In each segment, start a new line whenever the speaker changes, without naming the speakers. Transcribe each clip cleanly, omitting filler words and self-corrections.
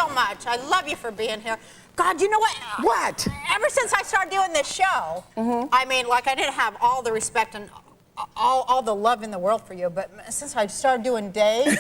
so much. I love you for being here. God, you know what?
What?
Ever since I started doing this show, I mean, like, I didn't have all the respect and all the love in the world for you, but since I started doing days,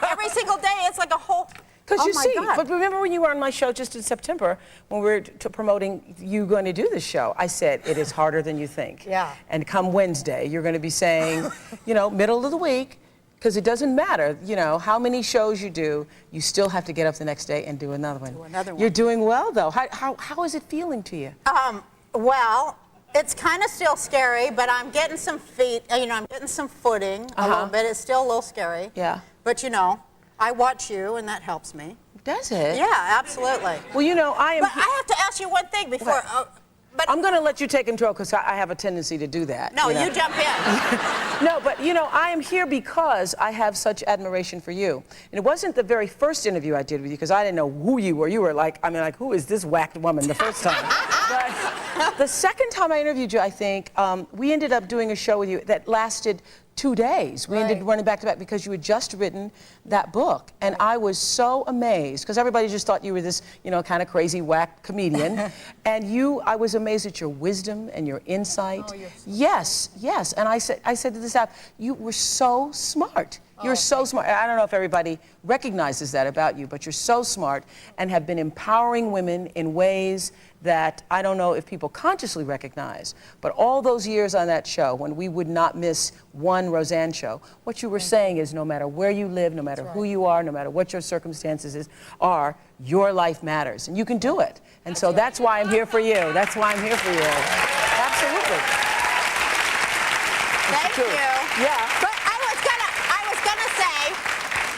every single day, it's like a whole...
Because you see, but remember when you were on my show just in September, when we were promoting you going to do this show, I said, it is harder than you think.
Yeah.
And come Wednesday, you're going to be saying, you know, middle of the week, because it doesn't matter, you know, how many shows you do, you still have to get up the next day and do another one. You're doing well, though. How is it feeling to you?
Well, it's kind of still scary, but I'm getting some feet, you know, I'm getting some footing a little bit. It's still a little scary.
Yeah.
But, you know, I watch you, and that helps me.
Does it?
Yeah, absolutely.
Well, you know, I am...
But I have to ask you one thing before... but
I'm going to let you take control, because I have a tendency to do that.
No, you jump in.
No, but, you know, I am here because I have such admiration for you. And it wasn't the very first interview I did with you, because I didn't know who you were. You were like, I mean, like, who is this whacked woman the first time? But the second time I interviewed you, I think, we ended up doing a show with you that lasted 2 days. We ended running back to back because you had just written that book. And I was so amazed, because everybody just thought you were this, you know, kind of crazy, whack comedian. And I was amazed at your wisdom and your insight. Oh, yes, yes. And I said to the staff, you were so smart. You're so smart. I don't know if everybody recognizes that about you, but you're so smart and have been empowering women in ways that I don't know if people consciously recognize. But all those years on that show, when we would not miss one Roseanne show, what you were saying is no matter where you live, no matter who you are, no matter what your circumstances are, your life matters. And you can do it. And so that's why I'm here for you. That's why I'm here for you. Absolutely.
Thank you.
Yeah.
But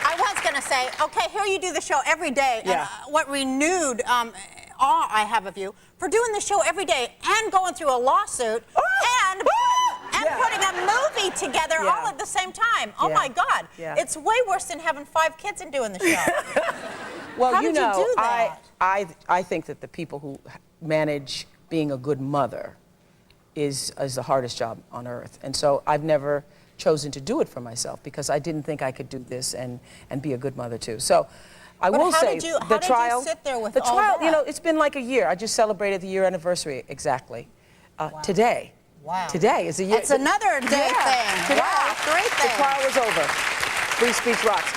I was gonna say, okay, here you do the show every day.
Yeah.
And what renewed awe I have of you for doing the show every day and going through a lawsuit and putting a movie together all at the same time. Oh my God. It's way worse than having 5 kids and doing the show.
Well,
How
you
did
know,
you do that?
I think that the people who manage being a good mother is the hardest job on earth. And so I've never chosen to do it for myself because I didn't think I could do this and be a good mother too. So I will say the trial,
did you sit there with
the
all
trial,
that?
you know, it's been like a year. I just celebrated the year anniversary exactly. Today.
Wow.
Today is a year.
It's another day thing.
Today,
Wow, 3 things.
the trial was over. Free speech rocks.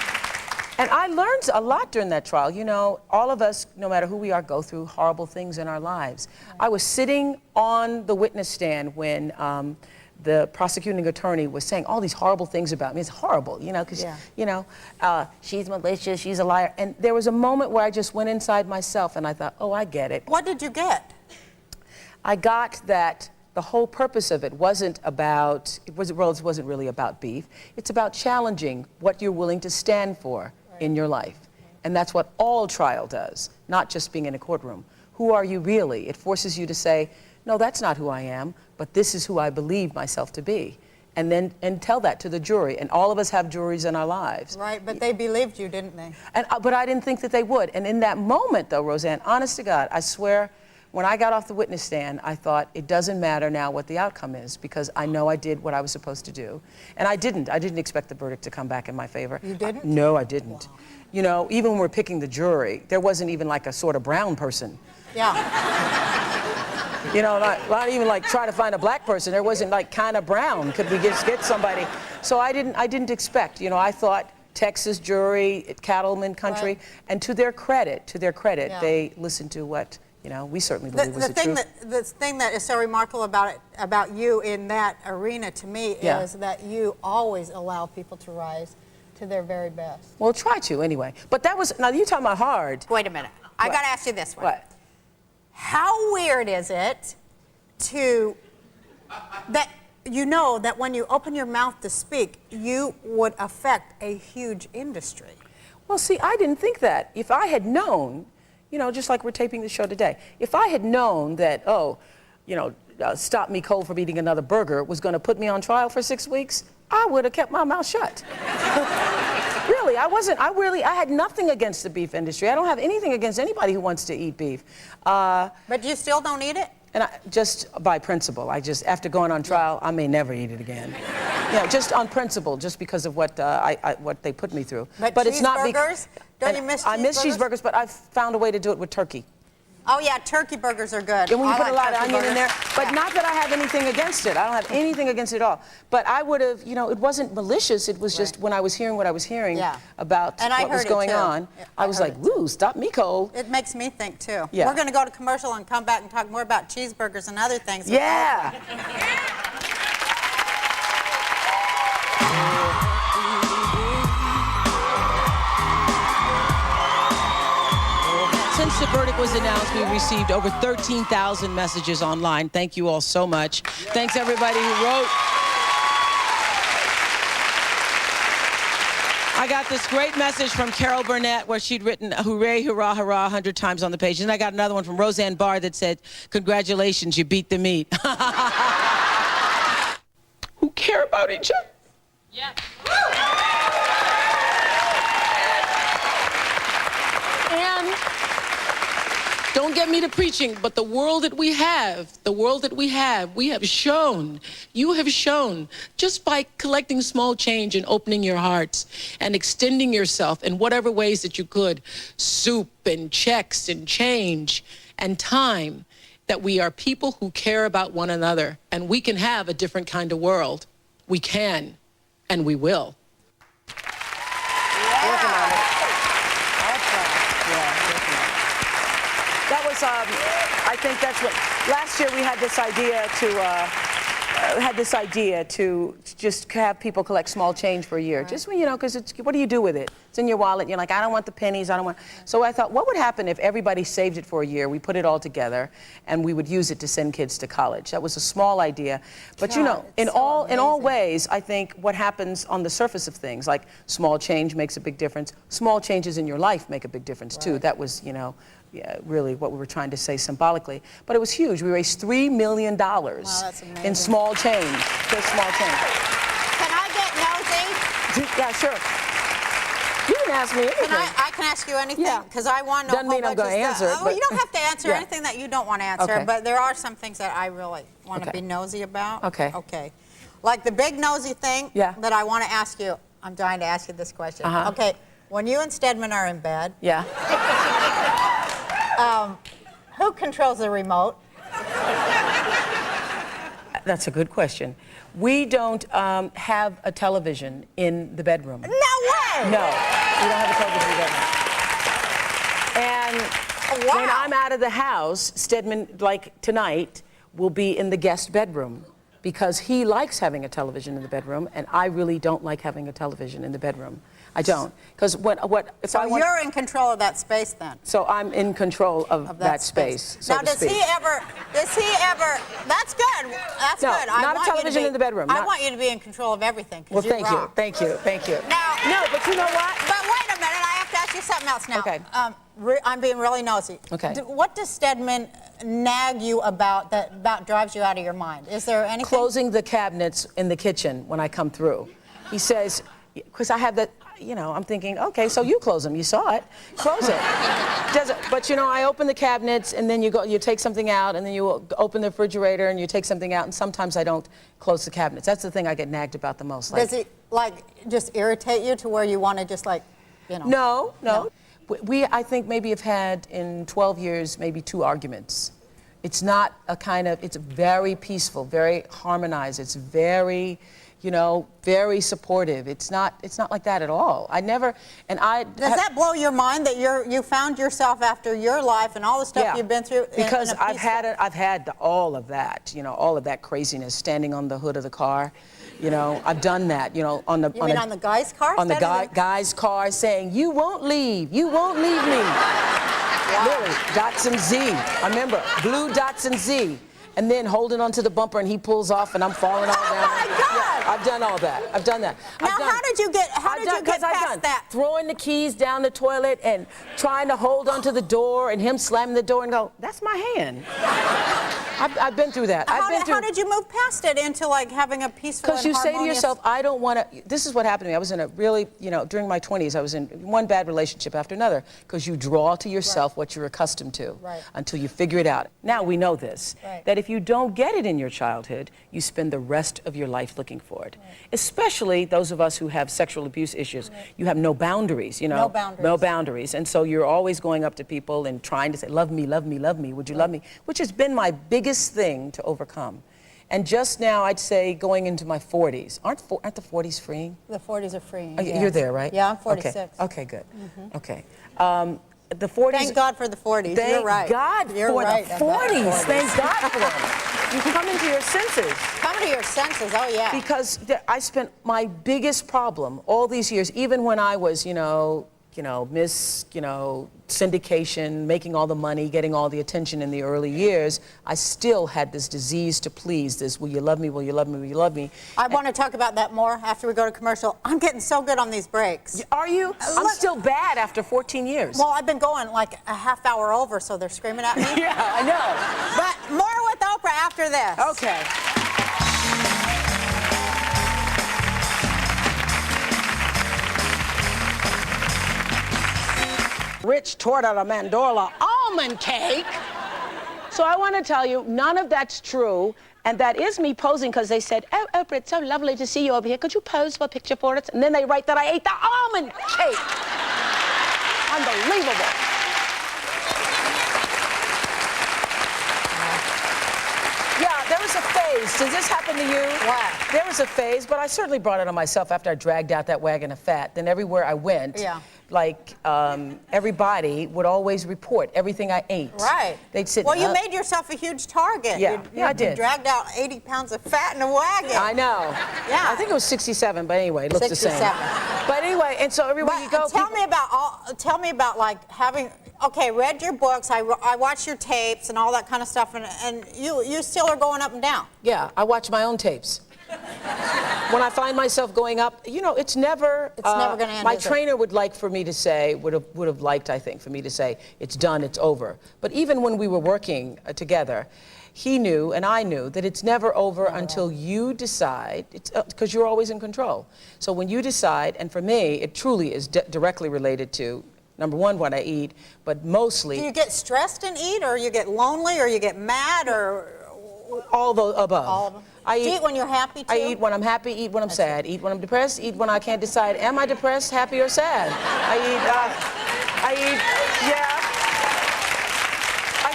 And I learned a lot during that trial. You know, all of us, no matter who we are, go through horrible things in our lives. I was sitting on the witness stand when the prosecuting attorney was saying all these horrible things about me. It's horrible, you know, because, you know, she's malicious, she's a liar. And there was a moment where I just went inside myself and I thought, oh, I get it.
What did you get?
I got that the whole purpose of it wasn't about, it wasn't really about beef. It's about challenging what you're willing to stand for in your life. And that's what all trial does, not just being in a courtroom. Who are you really? It forces you to say, no, that's not who I am, but this is who I believe myself to be. And tell that to the jury. And all of us have juries in our lives.
Right, but they believed you, didn't they?
But I didn't think that they would. And in that moment, though, Roseanne, honest to God, I swear, when I got off the witness stand, I thought, it doesn't matter now what the outcome is, because I know I did what I was supposed to do. And I didn't expect the verdict to come back in my favor.
You didn't?
No, I didn't. Wow. You know, even when we're picking the jury, there wasn't even like a sort of brown person.
Yeah.
You know, not even like try to find a black person. There wasn't like kind of brown. Could we just get somebody? So I didn't expect, you know, I thought Texas jury, cattleman country, and to their credit, they listened to what, you know, we certainly believe was the truth.
The thing that is so remarkable about you in that arena to me is that you always allow people to rise to their very best.
Well, try to anyway. But that was, now you're talking about hard.
Wait a minute. I got to ask you this one.
What?
How weird is it that you know that when you open your mouth to speak, you would affect a huge industry?
Well, see, I didn't think that. If I had known, you know, just like we're taping the show today, if I had known that, oh, you know, Stop Me Cold from Eating Another Burger was going to put me on trial for 6 weeks, I would have kept my mouth shut. Really, I had nothing against the beef industry. I don't have anything against anybody who wants to eat beef.
But you still don't eat it?
And just by principle, after going on trial, I may never eat it again. Just on principle, just because of what what they put me through.
But it's not cheeseburgers? Don't you miss cheeseburgers?
I miss cheeseburgers, but I've found a way to do it with turkey.
Oh yeah, turkey burgers are good.
And when you put a lot of onion in there, but not that I have anything against it. I don't have anything against it at all. But I would have, it wasn't malicious. It was just when I was hearing what I was hearing about what was going on, I was like, woo, stop me cold.
It makes me think too.
Yeah.
We're going to go to commercial and come back and talk more about cheeseburgers and other things.
Yeah. Since the verdict was announced, we received over 13,000 messages online. Thank you all so much. Thanks everybody who wrote. I got this great message from Carol Burnett where she'd written hooray, hurrah, hurrah 100 times on the page. And I got another one from Roseanne Barr that said, congratulations, you beat the meat. Who care about each other.
Yeah.
And don't get me to preaching, but the world that we have, we have shown, you have shown, just by collecting small change and opening your hearts and extending yourself in whatever ways that you could, soup and checks and change and time, that we are people who care about one another, and we can have a different kind of world. We can, and we will. That was, I think that's what, last year we had this idea to just have people collect small change for a year. Right. Just, because what do you do with it? It's in your wallet, and you're like, I don't want the pennies, I don't want. So I thought, what would happen if everybody saved it for a year, we put it all together, and we would use it to send kids to college? That was a small idea. But in all ways, I think what happens on the surface of things, like small change makes a big difference. Small changes in your life make a big difference, too. That was, really what we were trying to say symbolically. But it was huge. We raised $3 million in small change. Just small change.
Can I get nosy?
Yeah, sure. You can ask me anything.
I can ask you anything, because I want to know.
Doesn't mean I'm going to answer it.
Oh, you don't have to answer anything that you don't want to answer, but there are some things that I really want to be nosy about.
Okay.
Okay. Like the big nosy thing that I want to ask you. I'm dying to ask you this question. Okay. When you and Stedman are in bed.
Yeah.
Who controls the remote?
That's a good question. We don't have a television in the bedroom.
No way!
No, we don't have a television in the bedroom. And when I'm out of the house, Stedman, like tonight, will be in the guest bedroom because he likes having a television in the bedroom, and I really don't like having a television in the bedroom. I don't, because
you're in control of that space then.
So I'm in control of that space. So
now, does he ever? That's good. That's good.
Not a television in the bedroom.
I want you to be in control of everything.
Well, thank you.
Now,
no, but you know what?
But wait a minute, I have to ask you something else now.
Okay.
I'm being really nosy.
Okay.
What does Stedman nag you about that about drives you out of your mind? Is there anything?
Closing the cabinets in the kitchen when I come through. He says, because I have that. I'm thinking, okay, so you close them. You saw it. Close it. But I open the cabinets, and then you take something out, and then you open the refrigerator, and you take something out, and sometimes I don't close the cabinets. That's the thing I get nagged about the most.
Does it just irritate you to where you want to just
No. We, I think, maybe have had in 12 years maybe 2 arguments. It's not it's very peaceful, very harmonized. It's very. Very supportive. It's not like that at all. Does
that blow your mind that you found yourself after your life and all the stuff you've been through?
Because I've had all of that, all of that craziness, standing on the hood of the car. I've done that, on the
guy's car?
On the guy's car, saying, "You won't leave me." Wow. Really, Datsun Z. I remember, blue Datsun Z. And then holding onto the bumper, and he pulls off, and I'm falling all down.
Oh my God!
Yeah, I've done all that. I've done that.
Now, how did you get past that?
Throwing the keys down the toilet and trying to hold onto the door, and him slamming the door and go, "That's my hand." I've been through that.
How did you move past it into like having a peaceful and
Because you say to
harmonious...
yourself, I don't want to, this is what happened to me. I was in a really, during my 20s, I was in one bad relationship after another, because you draw to yourself what you're accustomed to until you figure it out. Now we know this, that if you don't get it in your childhood, you spend the rest of your life looking for it. Especially those of us who have sexual abuse issues. You have no boundaries,
No boundaries.
No boundaries. And so you're always going up to people and trying to say, love me, love me, love me, would you love me? Which has been my biggest thing to overcome. And just now, I'd say, going into my 40s. Aren't the 40s freeing?
The 40s are freeing,
You're there, right?
Yeah, I'm 46.
Okay, good. Okay. The 40s...
Thank God for the 40s.
Thank
You're right.
God
You're
for
right
the 40s. Thank God for them. You come into your senses.
Come to your senses, oh yeah.
Because I spent my biggest problem all these years, even when I was, Miss, syndication, making all the money, getting all the attention in the early years, I still had this disease to please, this will you love me, will you love me, will you love me?
I want to talk about that more after we go to commercial. I'm getting so good on these breaks.
Are you? I'm still bad after 14 years.
Well, I've been going like a half hour over, so they're screaming at me.
Yeah, I know.
But more with Oprah after this.
Okay. Rich torta de mandorla almond cake. So I want to tell you, none of that's true. And that is me posing because they said, oh, Oprah, it's so lovely to see you over here. Could you pose for a picture for us? And then they write that I ate the almond cake. Unbelievable. Yeah, there was a phase. Does this happen to you?
What?
There was a phase, but I certainly brought it on myself after I dragged out that wagon of fat. Then everywhere I went, everybody would always report everything I ate.
Right.
They'd sit.
Well, you made yourself a huge target.
Yeah, I did.
You dragged out 80 pounds of fat in a wagon.
I know.
Yeah.
I think it was 67, but anyway, it looks
67.
the same. But anyway, and so everywhere you go.
Tell me about like having. Okay, read your books. I watch your tapes and all that kind of stuff, and you still are going up and down.
Yeah, I watch my own tapes. When I find myself going up, it's never.
It's never going to end.
My trainer would like for me to say, would have liked, I think, for me to say, it's done, it's over. But even when we were working together, he knew and I knew that it's never over until you decide. Because you're always in control. So when you decide, and for me, it truly is directly related to. Number one, what I eat, but mostly...
Do you get stressed and eat, or you get lonely, or you get mad, or...
All the above.
All of them.
Do
you eat when you're happy, too?
I eat when I'm happy, eat when I'm sad. Eat when I'm depressed, eat when I can't decide, am I depressed, happy, or sad? I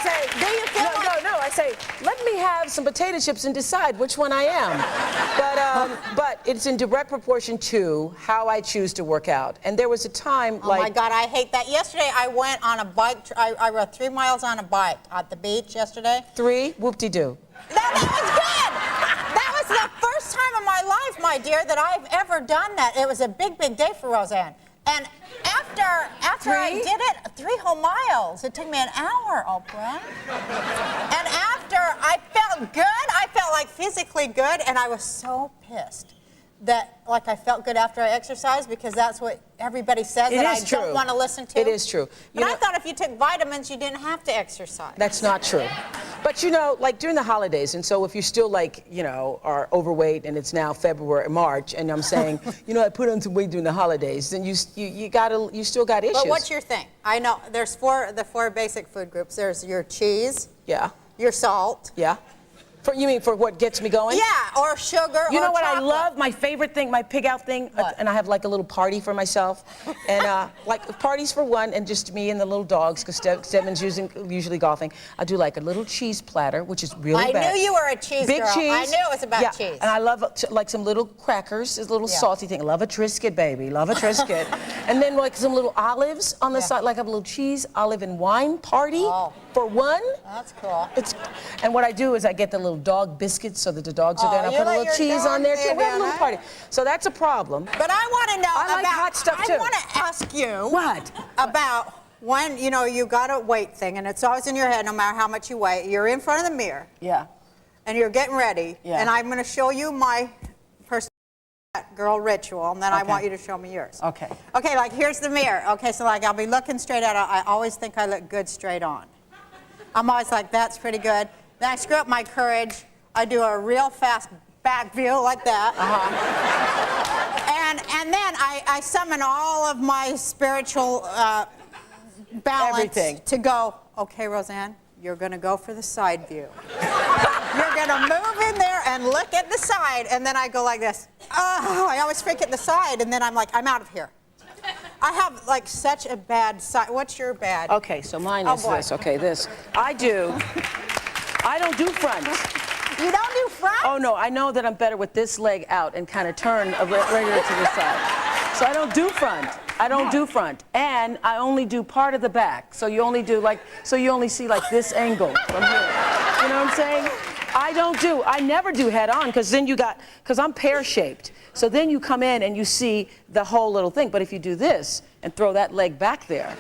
say,
do you feel
I say, let me have some potato chips and decide which one I am. But it's in direct proportion to how I choose to work out. And there was a time
Oh my God, I hate that. Yesterday I went on a bike, I rode 3 miles on a bike at the beach yesterday.
3? Whoop-de-doo.
That was good! That was the first time in my life, my dear, that I've ever done that. It was a big, big day for Roseanne. And after I did it, 3 whole miles. It took me an hour, Oprah. And after I felt good, I felt like physically good, and I was so pissed that like I felt good after I exercised, because that's what everybody says that I don't want to listen to.
It is true.
But I thought if you took vitamins, you didn't have to exercise.
That's not true. But like during the holidays, and so if you're still are overweight and it's now February, March, and I'm saying, I put on some weight during the holidays, then you still got issues.
But what's your thing? I know there's the 4 basic food groups. There's your cheese.
Yeah.
Your salt.
Yeah. You mean for what gets me going?
Yeah, or sugar,
You know what
chocolate.
I love? My favorite thing, my pig out thing, and I have like a little party for myself. And like parties for one, and just me and the little dogs, because Steven's usually golfing. I do like a little cheese platter, which is really bad.
I knew you were a cheese
Big
girl.
cheese.
I knew it was about cheese.
And I love like some little crackers, a little salty thing. Love a Triscuit, baby. Love a Triscuit. And then like some little olives on the side, like a little cheese, olive, and wine party for one.
That's cool.
And what I do is I get the little dog biscuits so that the dogs are there, and I put a little cheese on there too. We have a little party. So that's a problem.
But I want to know
I like hot stuff too.
I want to ask you
what
about when you got a weight thing, and it's always in your head, no matter how much you weigh. You're in front of the mirror.
Yeah.
And you're getting ready. Yeah. And I'm going to show you my girl ritual, and then I want you to show me yours.
Okay.
Okay, like here's the mirror. Okay, so like I'll be looking straight at it. I always think I look good straight on. I'm always like, that's pretty good. Then I screw up my courage. I do a real fast back view like that. And then I summon all of my spiritual balance to go, okay, Roseanne, you're going to go for the side view. You're going to move in there and look at the side. And then I go like this. Oh, I always freak at the side. And then I'm like, I'm out of here. I have like such a bad side. What's your bad?
Okay, so mine is this. Okay, this. I don't do front.
You don't do front?
Oh, no, I know that I'm better with this leg out and kind of turn regular to the side. So I don't do front. I don't do front. And I only do part of the back. So you only do like, so you only see like this angle from here. You know what I'm saying? I never do head on, because then because I'm pear-shaped. So then you come in and you see the whole little thing. But if you do this and throw that leg back there,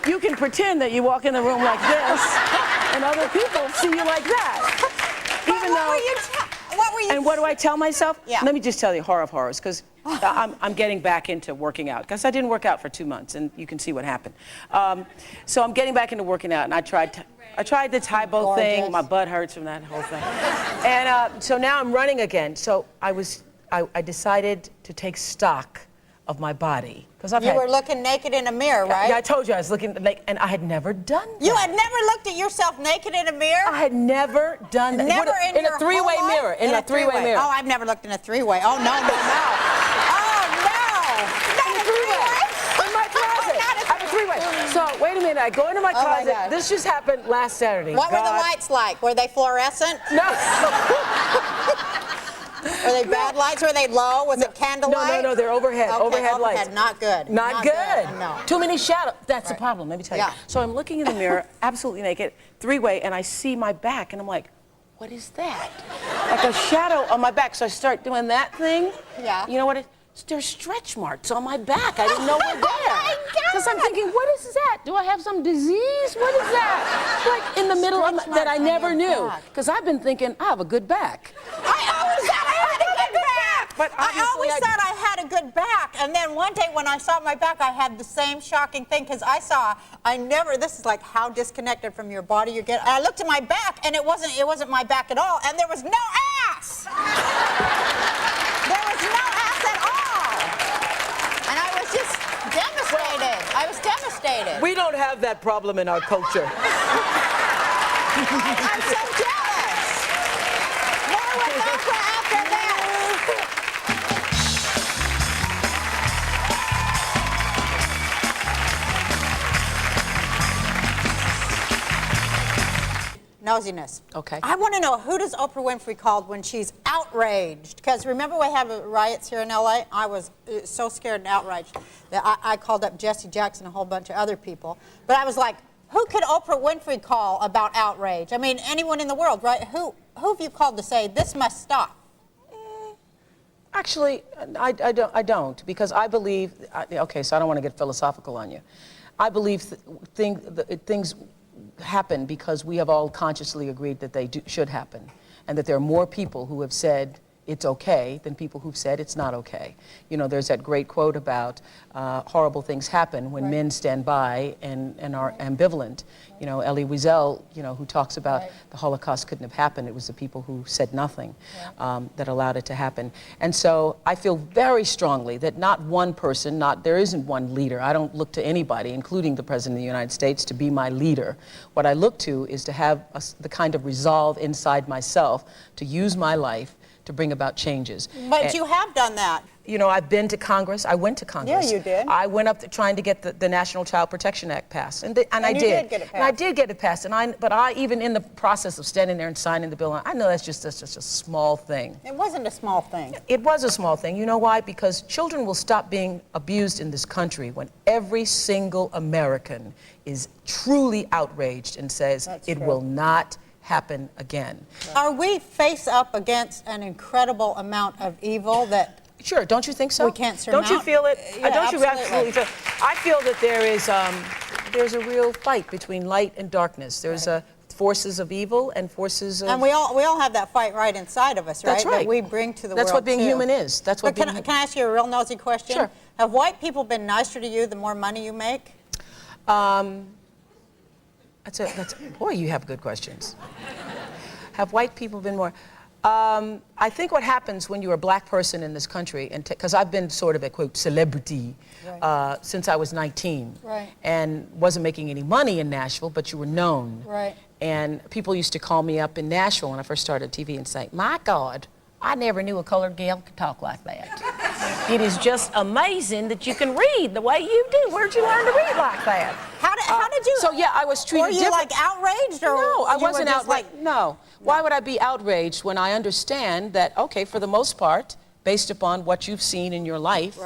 you can pretend that you walk in the room like this, and other people see you like that. And what do I tell myself?
Yeah.
Let me just tell you, horror of horrors, because I'm getting back into working out, because I didn't work out for 2 months, and you can see what happened. So I'm getting back into working out, and I tried the Taibo thing. My butt hurts from that whole thing. And so now I'm running again. So I decided to take stock of my body.
You were looking naked in a mirror, right?
Yeah, I told you I was looking naked, and I had never done that.
You had never looked at yourself naked in a mirror?
I had never done that.
Never in
a three-way mirror. In a three-way mirror.
Oh, I've never looked in a three-way. Oh, no, no, no. Oh, no. Not a three-way?
In my closet. I have a three-way. So, wait a minute. I go into my closet. This just happened last Saturday.
What were the lights like? Were they fluorescent?
No.
Were they bad lights? Were they low? Was it candlelight?
No, they're overhead.
Okay,
overhead lights.
Not good.
Not good.
No.
Too many shadows. That's the problem. Let me tell you.
Yeah.
So I'm looking in the mirror, absolutely naked, three-way, and I see my back, and I'm like, what is that? Like a shadow on my back. So I start doing that thing.
Yeah.
You know what? There's stretch marks on my back. I didn't know were there. Because I'm thinking, what is that? Do I have some disease? What is that? Like in the middle of that I never knew. Because I've been thinking, I have a good back.
I always thought I had a good back.
But
I always thought I had a good back. And then one day when I saw my back, I had the same shocking thing, because this is like how disconnected from your body you get. I looked at my back, and it wasn't my back at all, and there was no ass. There was no ass at all. And I was just devastated. I was devastated.
We don't have that problem in our culture.
I'm so jealous. More with Oprah after that. Nosiness.
Okay.
I want to know, who does Oprah Winfrey call when she's outraged? Because remember we have riots here in LA? I was so scared and outraged that I called up Jesse Jackson and a whole bunch of other people. But I was like, who could Oprah Winfrey call about outrage? I mean, anyone in the world, right? Who have you called to say, this must stop?
Actually, I don't, because I believe, okay, so I don't want to get philosophical on you. I believe things happen because we have all consciously agreed that they should happen, and that there are more people who have said it's okay than people who've said it's not okay. You know, there's that great quote about horrible things happen when men stand by and are ambivalent. You know, Elie Wiesel, you know, who talks about the Holocaust couldn't have happened. It was the people who said nothing that allowed it to happen. And so I feel very strongly that not one person, there isn't one leader. I don't look to anybody, including the President of the United States, to be my leader. What I look to is to have the kind of resolve inside myself to use my life to bring about changes.
But you have done that.
You know, I've been to Congress. I went to Congress.
Yeah, you did.
I went up trying to get the National Child Protection Act passed, and I did.
Did get it passed.
And I did get it passed. But I even in the process of standing there and signing the bill, I know that's just a small thing.
It wasn't a small thing.
It was a small thing. You know why? Because children will stop being abused in this country when every single American is truly outraged and says it will not happen again.
Are we face up against an incredible amount of evil that...
Sure, don't you think so?
We can't surmount?
Don't you feel it?
Yeah,
don't you absolutely feel it? I feel that there's a real fight between light and darkness. There's forces of evil and forces of...
And we all have that fight right inside of us, right?
That's right.
That we bring to the world,
That's what being human is. That's what
can I ask you a real nosy question?
Sure.
Have white people been nicer to you the more money you make?
Boy, you have good questions. Have white people been more? I think what happens when you're a black person in this country, and because I've been sort of a quote celebrity since I was 19, and wasn't making any money in Nashville, but you were known. And people used to call me up in Nashville when I first started TV and say, "My God, I never knew a colored gal could talk like that. It is just amazing that you can read the way you do. Where'd you learn to read like that?"
How did you?
So yeah, I was treated different.
Were you like outraged, or
no? I wasn't outraged.
No.
Why would I be outraged when I understand that? Okay, for the most part, based upon what you've seen in your life,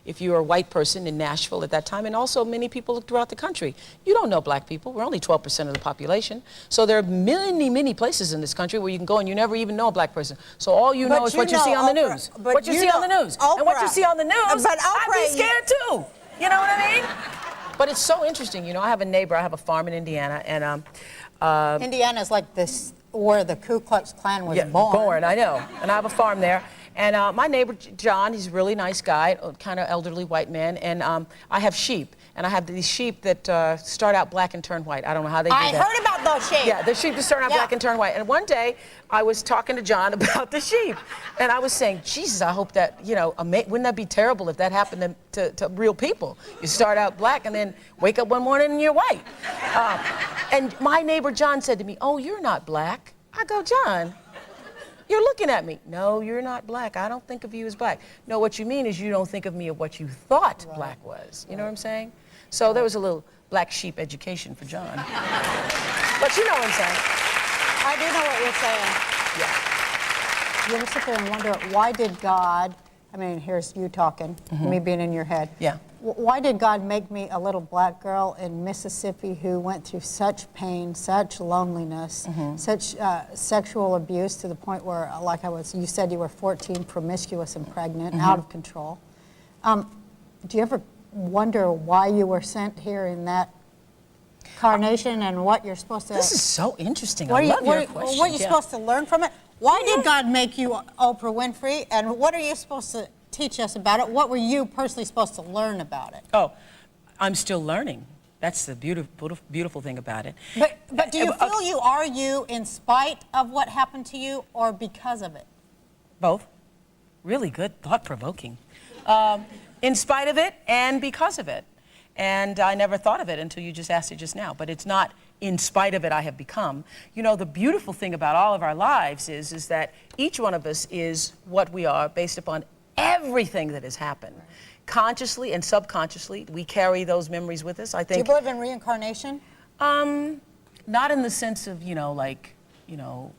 if you're a white person in Nashville at that time, and also many people throughout the country, you don't know black people. We're only 12% of the population. So there are many places in this country where you can go and you never even know a black person. So all you know is what you see on the news. What you see on the news. And what you see on the news, I'd be scared too. You know what I mean? But it's so interesting. You know, I have a neighbor, I have a farm in Indiana, and
Indiana's like this, where the Ku Klux Klan was born.
I know. And I have a farm there. And my neighbor, John, he's a really nice guy, kind of elderly white man. And I have sheep. And I have these sheep that start out black and turn white. I don't know how they do that.
I heard about those sheep.
Yeah, the sheep that start out black and turn white. And one day, I was talking to John about the sheep. And I was saying, Jesus, I hope that, you know, wouldn't that be terrible if that happened to real people? You start out black and then wake up one morning and you're white. And my neighbor, John, said to me, "Oh, you're not black." I go, "John, you're looking at me." "No, you're not black. I don't think of you as black." "No, what you mean is you don't think of me of what you thought black was." You know what I'm saying? So there was a little black sheep education for John. But you know what I'm saying.
I do know what you're saying.
Yeah.
You ever sit there and wonder, why did God, I mean, here's you talking, me being in your head.
Yeah.
Why did God make me a little black girl in Mississippi who went through such pain, such loneliness, such sexual abuse to the point where, like you said you were 14, promiscuous and pregnant, out of control. Do you ever wonder why you were sent here in that carnation and what you're supposed to...
This is so interesting. I love your question.
What are you supposed to learn from it? Why did God make you Oprah Winfrey, and what are you supposed to teach us about it? What were you personally supposed to learn about it?
Oh, I'm still learning. That's the beautiful thing about it.
But do you feel you are you in spite of what happened to you, or because of it?
Both. Really good, thought-provoking. In spite of it and because of it. And I never thought of it until you just asked it just now. But it's not in spite of it I have become. You know, the beautiful thing about all of our lives is that each one of us is what we are based upon everything that has happened. Consciously and subconsciously, we carry those memories with us. I think.
Do you believe in reincarnation?
Not in the sense of, you know, like, you know,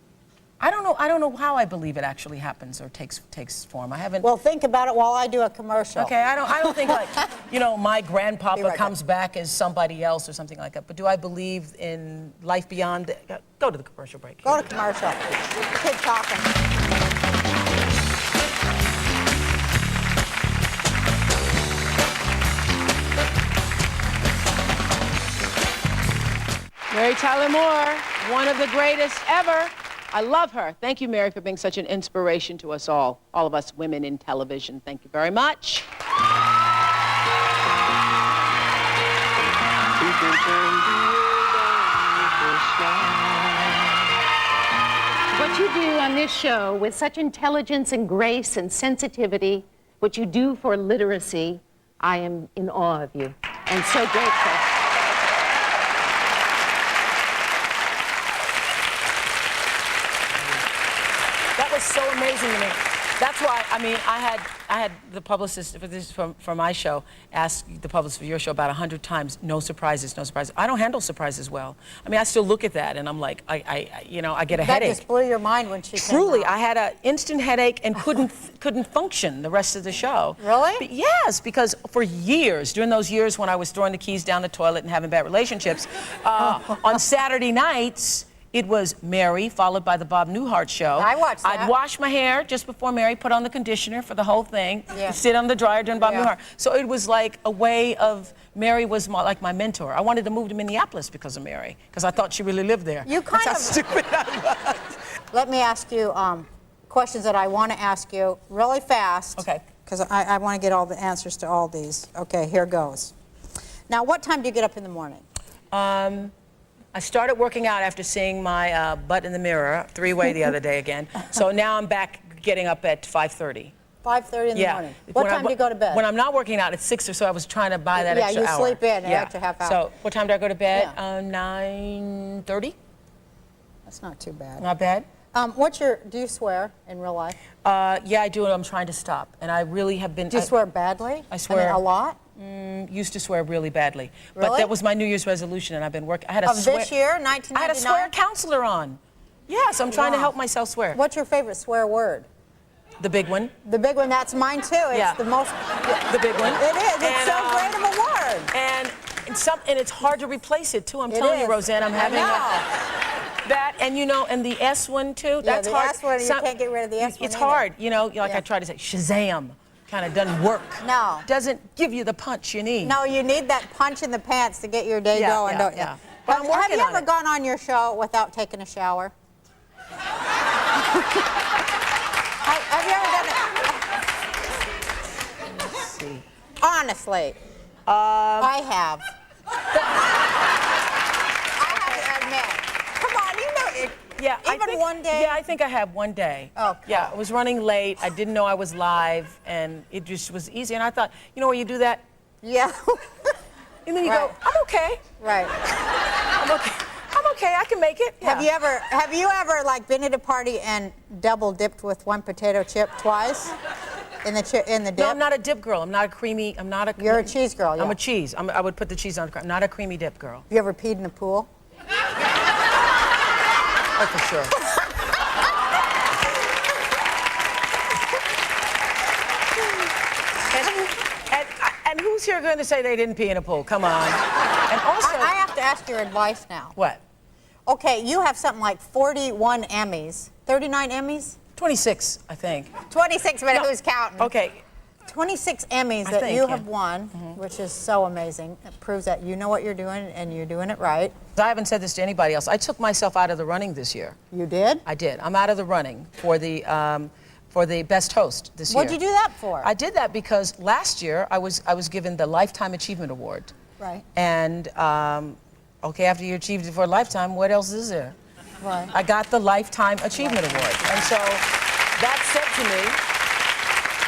I don't know how I believe it actually happens or takes form. I haven't.
Well, think about it while I do a commercial.
Okay, I don't think like, you know, my grandpapa comes back as somebody else or something like that. But do I believe in life beyond? Go to the commercial break.
Go to commercial. Keep talking.
Mary Tyler Moore, one of the greatest ever. I love her. Thank you, Mary, for being such an inspiration to us all of us women in television. Thank you very much.
What you do on this show with such intelligence and grace and sensitivity, what you do for literacy, I am in awe of you and so grateful.
That was so amazing to me. That's why, I mean, I had the publicist for this for my show ask the publicist for your show about 100 times, no surprises, no surprises. I don't handle surprises well. I mean, I still look at that and I'm like, you know, I get a headache.
That just blew your mind when she
Truly,
came out.
I had an instant headache and couldn't function the rest of the show.
Really?
Yes, because for years, during those years when I was throwing the keys down the toilet and having bad relationships, on Saturday nights, it was Mary, followed by the Bob Newhart show.
I watched that.
I'd wash my hair just before Mary, put on the conditioner for the whole thing,
Yeah.
sit on the dryer during Bob Newhart. So it was like a way of, Mary was like my mentor. I wanted to move to Minneapolis because of Mary, because I thought she really lived there.
You kind
That's how stupid I was.
Let me ask you questions that I want to ask you really fast.
Okay.
Because I want to get all the answers to all these. Okay, here goes. Now, what time do you get up in the morning?
I started working out after seeing my butt in the mirror, three-way the other day again. So now I'm back getting up at 5:30.
5:30 in the morning. What time do you go to bed?
When I'm not working out, it's 6 or so. I was trying to buy that extra hour.
Yeah, you sleep in an extra half hour.
So what time do I go to bed?
Yeah.
9:30.
That's not too bad.
Not bad.
Do you swear in real life?
Yeah, I do, and I'm trying to stop. And I really have been.
Do you swear badly?
I swear.
A lot?
Used to swear really badly.
Really?
But that was my New Year's resolution, and I've been working. I had a
Of this year, 1999?
I had a swear counselor on. Yes, I'm trying to help myself swear.
What's your favorite swear word?
The big one.
The big one, that's mine too. It's the most.
The big one.
It is. It's so great of a word.
And it's hard to replace it too. I'm telling you, Roseanne, I'm having that, and you know, and the S one too. That's
the
hard.
S one, you can't get rid of the S one.
It's hard, you know. Like I try to say, Shazam, kind of doesn't work.
No.
Doesn't give you the punch you need.
No, you need that punch in the pants to get your day going, don't you?
Yeah. But I'm working
Have you
on
ever gone on your show without taking a shower? Have you ever done it?
Let's see.
Honestly, I have. I have to admit. Come on, you know it.
Yeah,
Even one day?
Yeah, I think I have one day.
Okay.
Yeah, I was running late. I didn't know I was live, and it just was easy. And I thought, you know where you do that?
Yeah.
And then you go, I'm okay.
Right.
I'm okay. I'm okay. I can make it. Yeah.
Have you ever like been at a party and double dipped with one potato chip twice in the dip?
No, I'm not a dip girl. I'm not a creamy. I'm not a.
You're a cheese girl. Yeah.
I'm a cheese. I would put the cheese on. I'm not a creamy dip girl.
You ever peed in the pool?
Oh, for sure. and who's here going to say they didn't pee in a pool? Come on. And also,
I have to ask your advice now.
What?
Okay, you have something like 41 Emmys, 39 Emmys?
26, I think.
26, but who's counting?
Okay.
26 Emmys that you have won, which is so amazing. It proves that you know what you're doing and you're doing it right.
I haven't said this to anybody else. I took myself out of the running this year.
You did?
I did. I'm out of the running for the best host this year.
What'd you do that for?
I did that because last year I was given the Lifetime Achievement Award.
Right.
And okay, after you achieved it for a lifetime, what else is there?
Right.
I got the Lifetime Achievement Award. And so that said to me,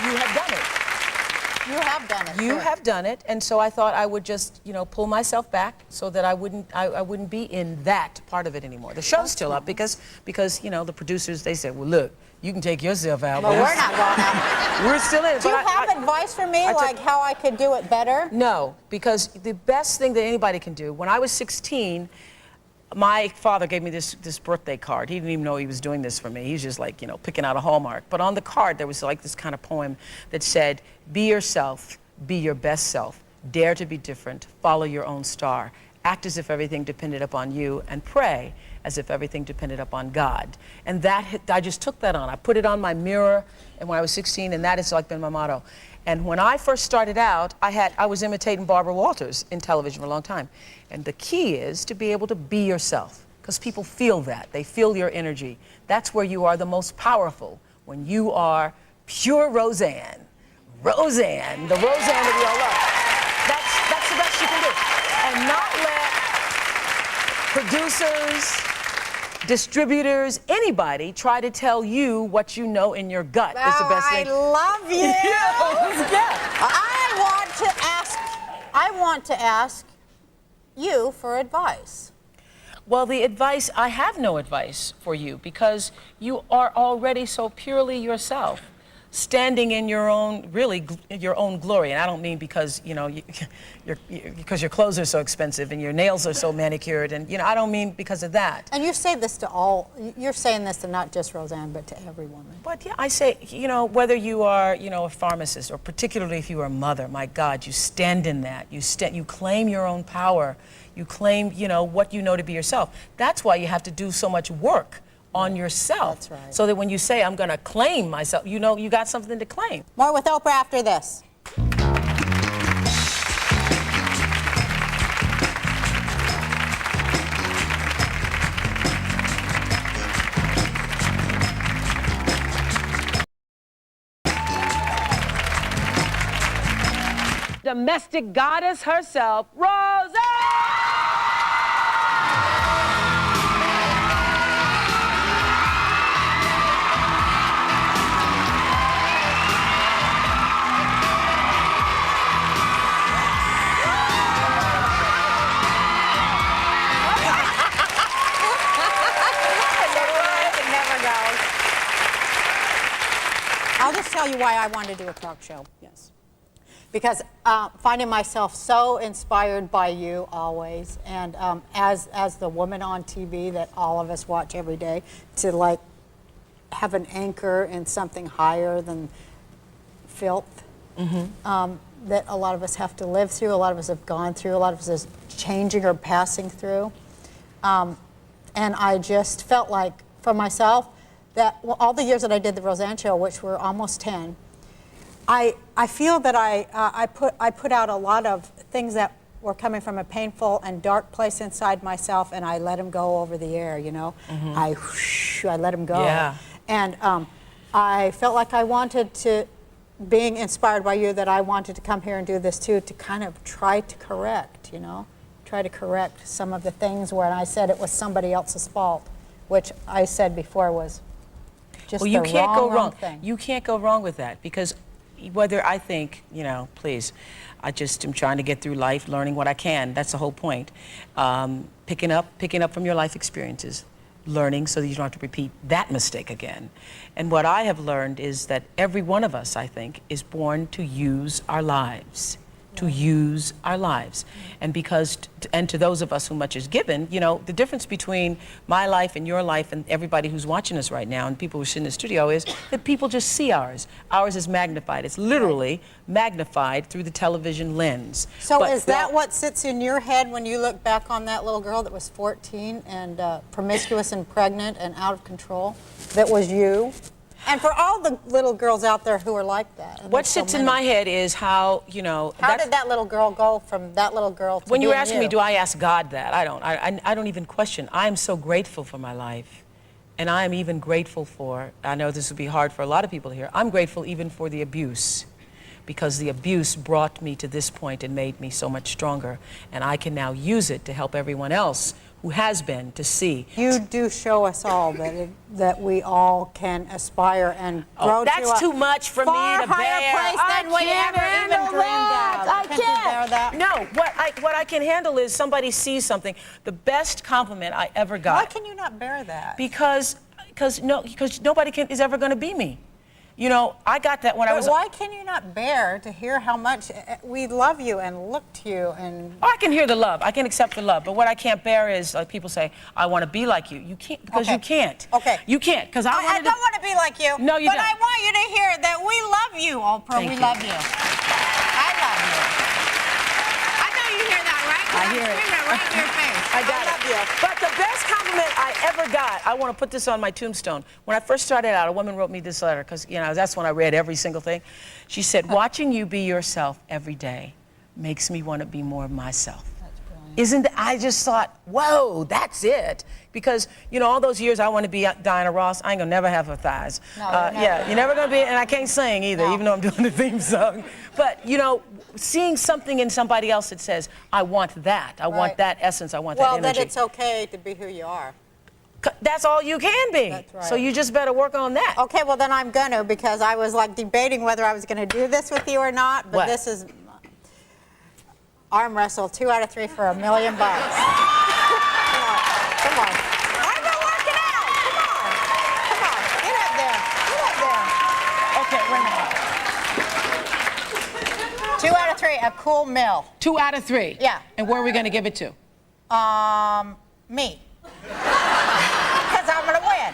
you have done it.
You have done it.
You have done it, and so I thought I would just, you know, pull myself back so that I wouldn't be in that part of it anymore. The show's still up because you know the producers, they said, well, look, you can take yourself out.
Well, we're not going out.
We're still in it.
Do you have advice for me, like how I could do it better?
No, because the best thing that anybody can do. When I was 16. My father gave me this birthday card. He didn't even know he was doing this for me. He was just like, you know, picking out a Hallmark. But on the card, there was like this kind of poem that said, be yourself, be your best self, dare to be different, follow your own star, act as if everything depended upon you, and pray as if everything depended upon God. And I just took that on. I put it on my mirror and when I was 16, and that has like been my motto. And when I first started out, I was imitating Barbara Walters in television for a long time. And the key is to be able to be yourself, because people feel that. They feel your energy. That's where you are the most powerful, when you are pure Roseanne. Roseanne, the Roseanne that we all love. That's the best you can do. And not let producers, distributors, anybody try to tell you what you know in your gut is the best thing.
I love you.
Yeah.
I want to ask you for advice.
Well, the advice, I have no advice for you because you are already so purely yourself, standing in your own, really, your own glory. And I don't mean because, you know, because your clothes are so expensive and your nails are so manicured, and, you know, I don't mean because of that.
And you say this to all, you're saying this to not just Roseanne, but to every woman.
But yeah, I say, you know, whether you are, you know, a pharmacist, or particularly if you are a mother, my God, you stand in that. You claim your own power. You claim, you know, what you know to be yourself. That's why you have to do so much work on yourself.
That's right.
So that when you say, I'm going to claim myself, you know you got something to claim.
More with Oprah after this.
Domestic goddess herself, Roseanne!
tell you why I wanted to do a talk show.
Yes.
Because finding myself so inspired by you always, and as the woman on TV that all of us watch every day, to like have an anchor in something higher than filth, that a lot of us have to live through, a lot of us have gone through, a lot of us is changing or passing through. And I just felt like, for myself, that all the years that I did the Roseanne show, which were almost 10, I feel that I put out a lot of things that were coming from a painful and dark place inside myself, and I let them go over the air, you know? I let them go.
Yeah.
And I felt like I wanted to, being inspired by you, that I wanted to come here and do this too, to kind of try to correct, you know? Try to correct some of the things where I said it was somebody else's fault, which I said before was just
well, you
the
can't go
wrong
wrong.
thing.
You can't go wrong with that, because whether I think, you know, please, I just am trying to get through life, learning what I can. That's the whole point. Picking up from your life experiences, learning so that you don't have to repeat that mistake again. And what I have learned is that every one of us, I think, is born to use our lives. To use our lives. And because, and to those of us who much is given, you know, the difference between my life and your life and everybody who's watching us right now and people who sit in the studio is that people just see ours. Ours is magnified. It's literally magnified through the television lens.
So is that what sits in your head when you look back on that little girl that was 14 and promiscuous and pregnant and out of control? That was you? And for all the little girls out there who are like that.
What sits in my head is how, you know...
How did that little girl go from that little girl to
When you're asking me, do I ask God that? I don't. I don't even question. I am so grateful for my life. And I am even grateful for, I know this would be hard for a lot of people to hear, I'm grateful even for the abuse. Because the abuse brought me to this point and made me so much stronger. And I can now use it to help everyone else who has been to see.
You do show us all that we all can aspire and grow to
that's too much for me to bear.
Far higher place than we ever even dreamed of.
I
Can't you bear that?
No, what I can handle is somebody sees something. The best compliment I ever got.
Why can you not bear that?
Because nobody is ever going to be me. You know, I got that when I was...
Why can you not bear to hear how much we love you and look to you and...
Oh, I can hear the love. I can accept the love. But what I can't bear is, like, people say, I want to be like you. You can't, because you can't.
Okay.
You can't, because I
don't want to be like you.
No, you don't.
But I want you to hear that we love you, Oprah. We love you. I love you. I know you hear that, right?
I hear it.
Right in your face.
I love you. But the best compliment I ever got, I want to put this on my tombstone. When I first started out, a woman wrote me this letter, because, you know, that's when I read every single thing. She said, watching you be yourself every day makes me want to be more of myself.
That's brilliant.
I just thought, whoa, that's it. Because, you know, all those years I want to be Diana Ross, I ain't going to never have her thighs.
No,
yeah, you're never going to be, and I can't sing either, even though I'm doing the theme song. But, you know, seeing something in somebody else that says, I want that. I want that essence. I want that energy.
Well, that it's okay to be who you are.
That's all you can be.
That's right.
So you just better work on that.
Okay, well then I'm gonna, because I was like debating whether I was gonna do this with you or not, but this is arm wrestle, 2 out of 3 for $1 million. Come on. I've been working out. Come on. Get up there.
Okay, wait a minute.
2 out of 3, a cool meal.
2 out of 3?
Yeah.
And where are we going to give it to?
Me. Because I'm gonna win.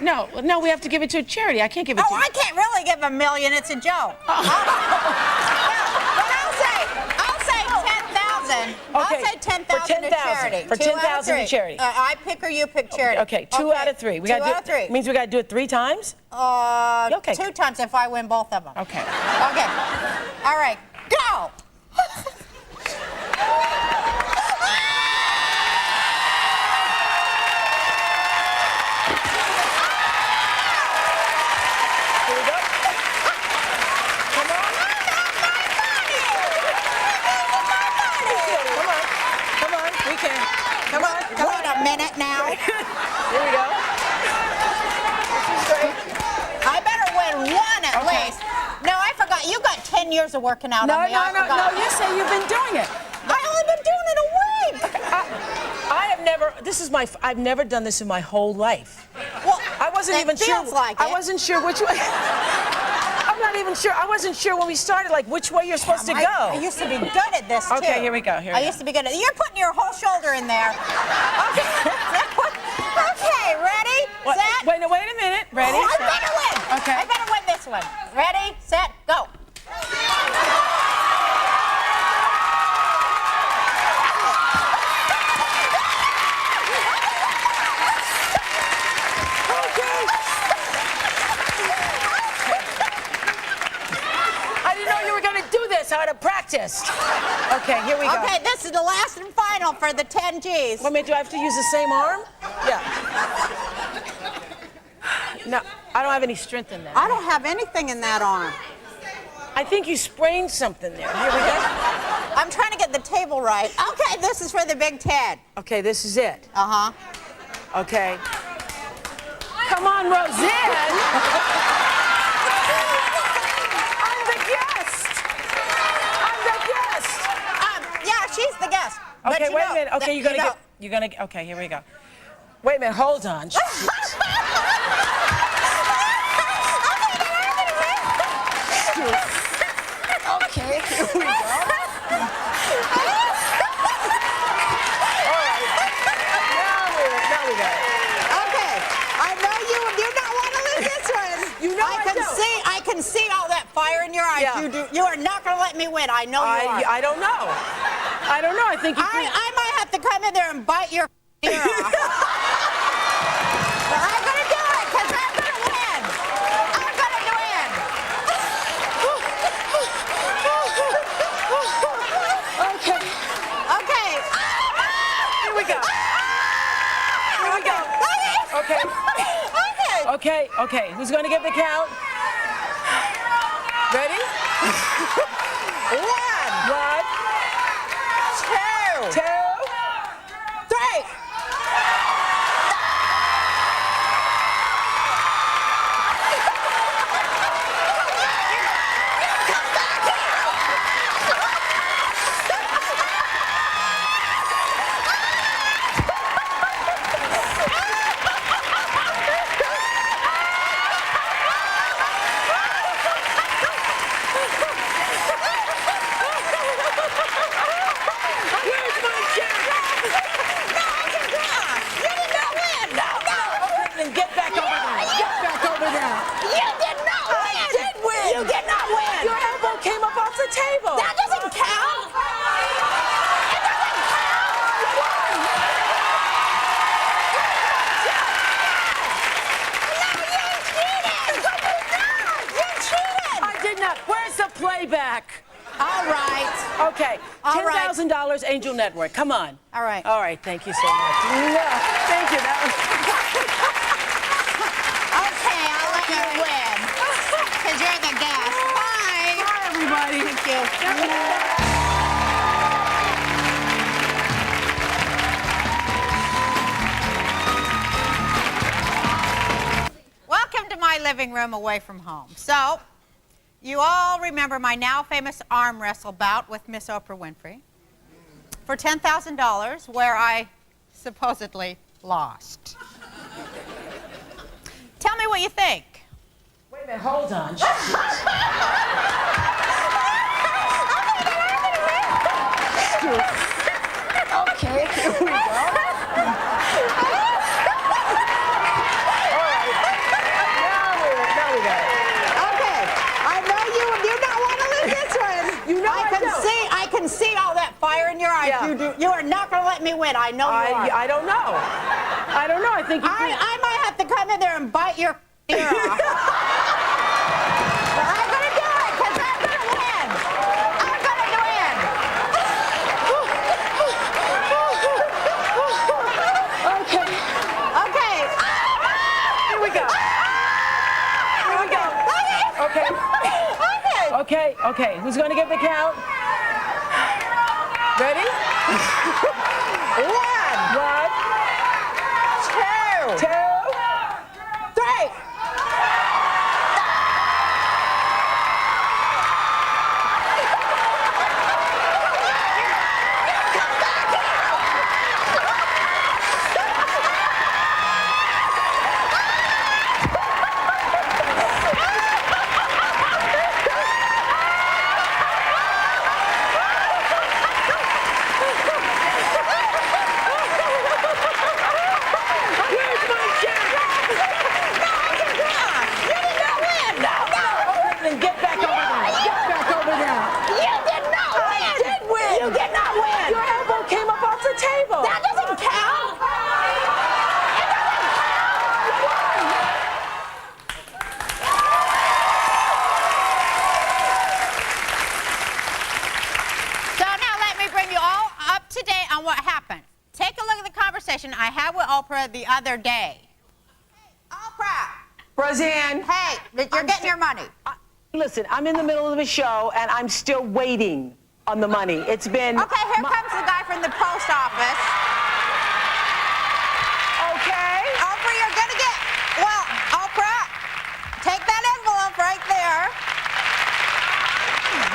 No, we have to give it to a charity. I can't give it to you.
I can't really give $1 million, it's a joke. But I'll say 10,000.
Okay.
I'll say 10,000 to charity.
For 10,000 to charity.
I pick or you pick charity.
Okay, 2 out of 3. We
2 out of 3.
Means we got to do it 3 times?
Okay. 2 times if I win both of them.
Okay.
Okay. All right, go. Wait a minute now.
Here we go.
I better win 1 at least. No, I forgot. You got 10 years of working out on me.
No, you say you've been doing it.
I've only been doing it a week.
I've never done this in my whole life.
Well,
I wasn't even sure.
Feels like
I wasn't sure which way. I'm even sure. I wasn't sure when we started, like, which way you're supposed to go.
I used to be good at this, too.
Okay, here we go.
I used to be good at it. You're putting your whole shoulder in there. Okay, okay, ready, set.
Wait a minute. Ready,
I
set.
better win.
Okay.
I better win this one. Ready, set, go.
I would have practiced. Okay, here we go.
Okay, this is the last and final for the 10 G's.
Wait a minute, do I have to use the same arm? Yeah. No, I don't have any strength in that.
I don't have anything in that arm.
I think you sprained something there. Here we go.
I'm trying to get the table right. Okay, this is for the Big 10.
Okay, this is it.
Uh-huh.
Okay. Come on, Roseanne.
She's the guest.
Okay, wait a minute. Okay, okay, here we go. Wait a minute, hold on. Okay, here we go. All right. Now we got it.
Okay, I know you do not want to lose this one.
You know
I can see all that fire in your eyes.
Yeah.
You are not going to let me win. I know you are.
I don't know. I don't know. I think you can.
I might have to come in there and bite your ear off. But I'm going to do it because I'm going to win. I'm going to win.
Okay.
Okay.
Here we go. Here we go. Okay.
Okay.
Okay. Who's going to get the count? Ready? One. Two.
3. That doesn't count. It doesn't count. You won. No, you cheated. You cheated.
Where's the playback?
All right.
Okay. $10,000 Angel Network. Come on.
All right.
All right. Thank you so much. No, thank you.
Okay, I'll let you win. Because you're the guest. Bye.
Bye, everybody.
Thank you. Welcome to my living room away from home. So, you all remember my now famous arm wrestle bout with Miss Oprah Winfrey for $10,000, where I supposedly lost. Tell me what you think.
Wait a minute, hold on. Okay, here we go. All right. Now we got it.
Okay, I know you do not want to lose this one.
You know I
can see all that fire in your eyes.
Yeah.
You are not going to let me win. I know you are.
I don't know. I don't know. I think you can.
I might have to come in there and bite your ear off. But I'm going to do it because I'm going to win. I'm going to win.
Okay.
Okay.
Here we go. Here we go. Okay. Okay. Who's going to get the count? Ready? One. Two.
3. up to date on what happened. Take a look at the conversation I had with Oprah the other day. Hey, Oprah!
Roseanne.
Hey, you're getting your money.
Listen, I'm in the middle of a show, and I'm still waiting on the money. It's been...
Okay, here comes the guy from the post office.
Okay.
Oprah, you're gonna get... Well, Oprah, take that envelope right there.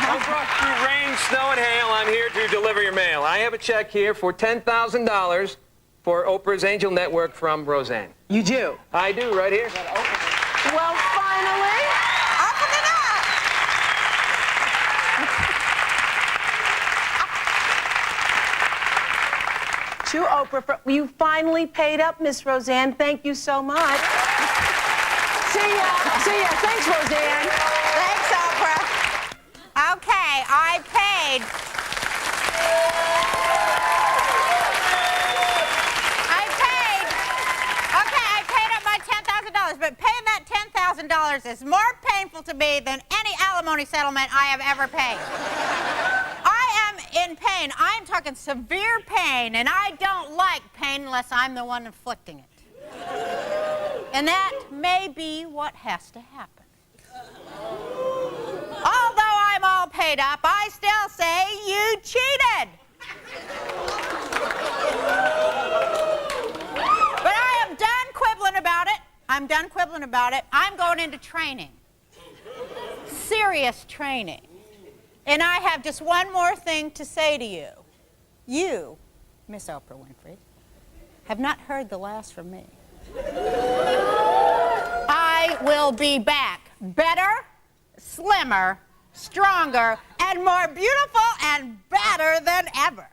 Oprah, through rain, snow, and hail, I'm here to deliver your mail. I have a check here for $10,000 for Oprah's Angel Network from Roseanne.
You do?
I do, right here.
Well, finally.
Open it up.
To Oprah, you finally paid up, Miss Roseanne. Thank you so much. See ya. See ya. Thanks, Roseanne.
Thanks, Oprah. Okay, I paid. Okay, I paid up my $10,000, but paying that $10,000 is more painful to me than any alimony settlement I have ever paid. I am in pain. I am talking severe pain, and I don't like pain unless I'm the one inflicting it. And that may be what has to happen. Although I'm all paid up, I still say you cheated. But I am done quibbling about it. I'm done quibbling about it. I'm going into training. Serious training. And I have just one more thing to say to you. You, Miss Oprah Winfrey, have not heard the last from me. I will be back. Better, slimmer, stronger, and more beautiful and better than ever.